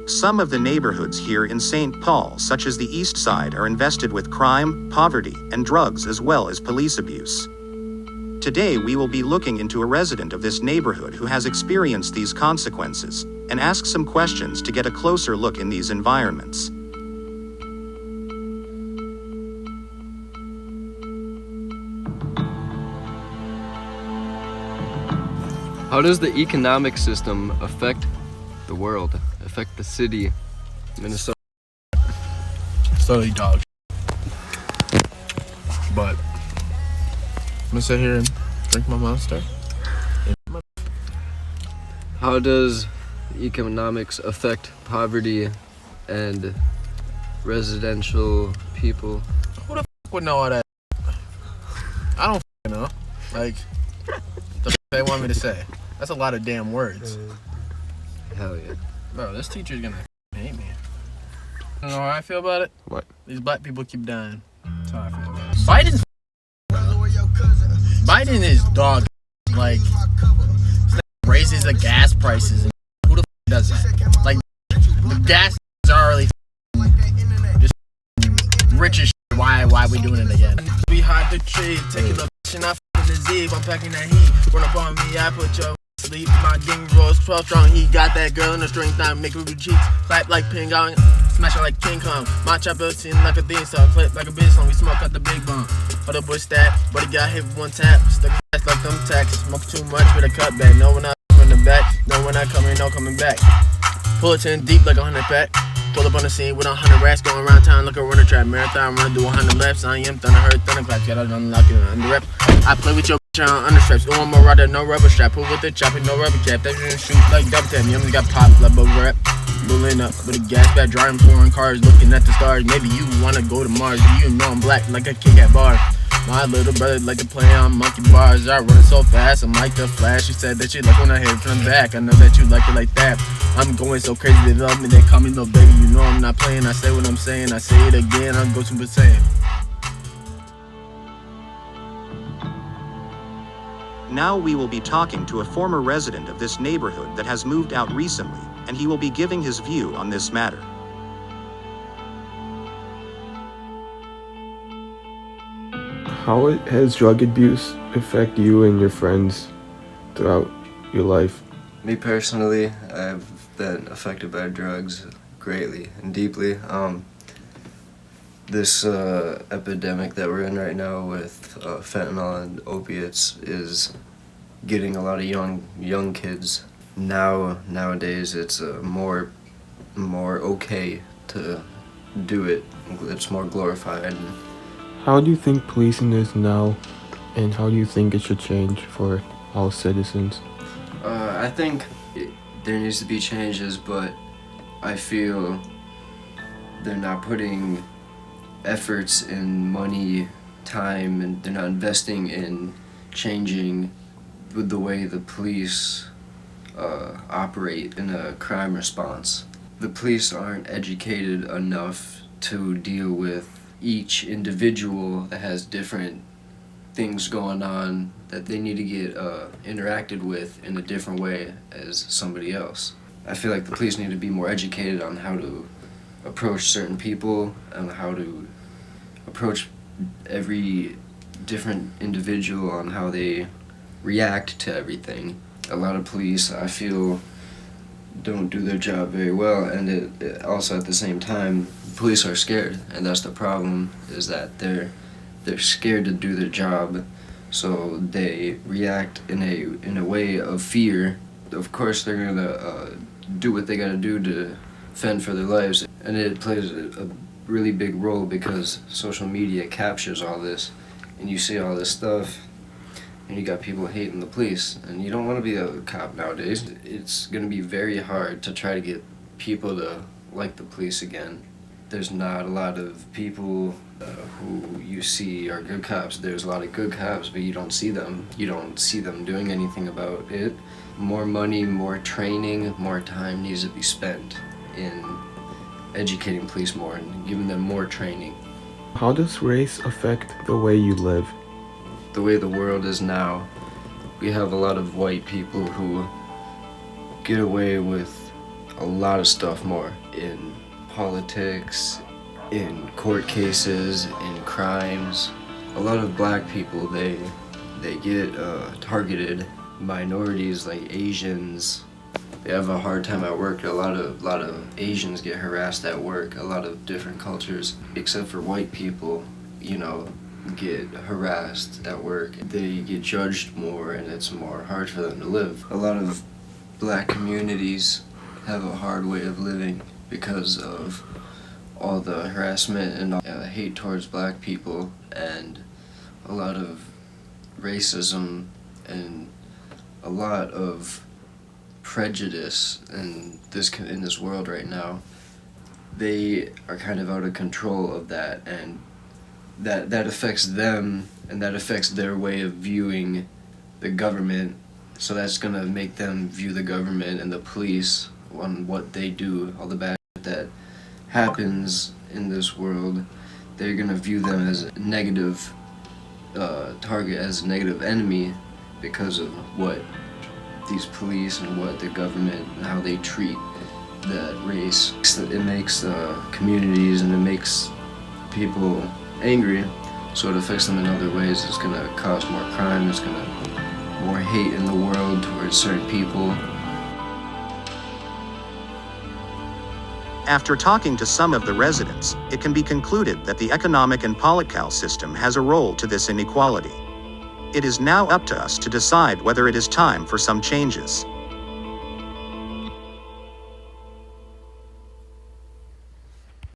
Some of the neighborhoods here in St. Paul, such as the East Side, are invested with crime, poverty, and drugs as well as police abuse. Today we will be looking into a resident of this neighborhood who has experienced these consequences, and ask some questions to get a closer look in these environments. How does the economic system affect the world, affect the city, Minnesota? Slowly dog. But I'm gonna sit here and drink my Monster. How does economics affect poverty and residential people? Who the f would know all that? I don't know. Like, the f they want me to say. That's a lot of damn words. Hell yeah. Bro, this teacher's gonna hate me. You know how I feel about it? What? These black people keep dying. That's how I feel about it. Biden is dog. Like, raises the gas prices. And who the f does that? Like, the gas is already just rich as shit. Why we doing it again? We hide the tree, taking the and I f***ing the Z. I'm packing that heat. Run up on me, I put your sleep. My ding rolls 12 strong. He got that girl in the string time, make her do cheeks. Clap like ping pong, smash it like King Kong. My chopper sing like a theme song, flip like a bitch song. We smoke out the big bomb. Other boy stat, but he got hit with one tap. Stuck his ass like them tacks. Smoke too much with a cutback. No when I in the back, no when I coming, no coming back. Pull it in deep like a 100 pack. Pull up on the scene with 100 rats going around town like a runner trap. Marathon runner do 100 laps. I am thunder hurt thunderclaps. Got it unlock it under rep. I play with your bitch on understraps. Ooh, I'm a rider, no rubber strap. Pull with the chopper, no rubber cap. That shit shoot like double tap. You only got popped like bubble wrap. Pulling up with a gas bag, driving foreign cars, looking at the stars. Maybe you wanna go to Mars. You know I'm black like a kick at bar. My little brother like to play on monkey bars. I run so fast, I'm like the Flash. She said that she like when I hit it from the back. I know that you like it like that. I'm going so crazy, they love me, they call me little baby. You know I'm not playing, I say what I'm saying. I say it again, I'll go super saiyan. Now we will be talking to a former resident of this neighborhood that has moved out recently, and he will be giving his view on this matter. How has drug abuse affect you and your friends throughout your life? Me personally, I've been affected by drugs greatly and deeply. This epidemic that we're in right now with fentanyl and opiates is getting a lot of young kids. Nowadays, it's more okay to do it. It's more glorified. How do you think policing is now, and how do you think it should change for all citizens? I think there needs to be changes, but I feel they're not putting efforts in money, time, and they're not investing in changing with the way the police operate in a crime response. The police aren't educated enough to deal with each individual that has different things going on that they need to get interacted with in a different way as somebody else. I feel like the police need to be more educated on how to approach certain people and how to approach every different individual on how they react to everything. A lot of police, I feel, don't do their job very well, and it also at the same time, police are scared, and that's the problem, is that they're scared to do their job, so they react in a way of fear. Of course, they're gonna do what they gotta do to fend for their lives, and it plays a really big role because social media captures all this, and you see all this stuff, and you got people hating the police, and you don't want to be a cop nowadays. It's gonna be very hard to try to get people to like the police again. There's not a lot of people who you see are good cops. There's a lot of good cops, but you don't see them. You don't see them doing anything about it. More money, more training, more time needs to be spent in educating police more and giving them more training. How does race affect the way you live? The way the world is now, we have a lot of white people who get away with a lot of stuff more in politics, in court cases, in crimes. A lot of black people, they get targeted. Minorities like Asians, they have a hard time at work. A lot of Asians get harassed at work. A lot of different cultures, except for white people, get harassed at work. They get judged more, and it's more hard for them to live. A lot of black communities have a hard way of living because of all the harassment and hate towards black people, and a lot of racism and a lot of prejudice in this world right now. They are kind of out of control of that, and that affects them, and that affects their way of viewing the government. So that's gonna make them view the government and the police on what they do, all the bad that happens in this world. They're gonna view them as a negative target, as a negative enemy, because of what these police and what the government and how they treat that race. It makes communities, and it makes people angry, so it affects them in other ways. It's gonna cause more crime, it's gonna more hate in the world towards certain people. After talking to some of the residents, it can be concluded that the economic and political system has a role to this inequality. It is now up to us to decide whether it is time for some changes.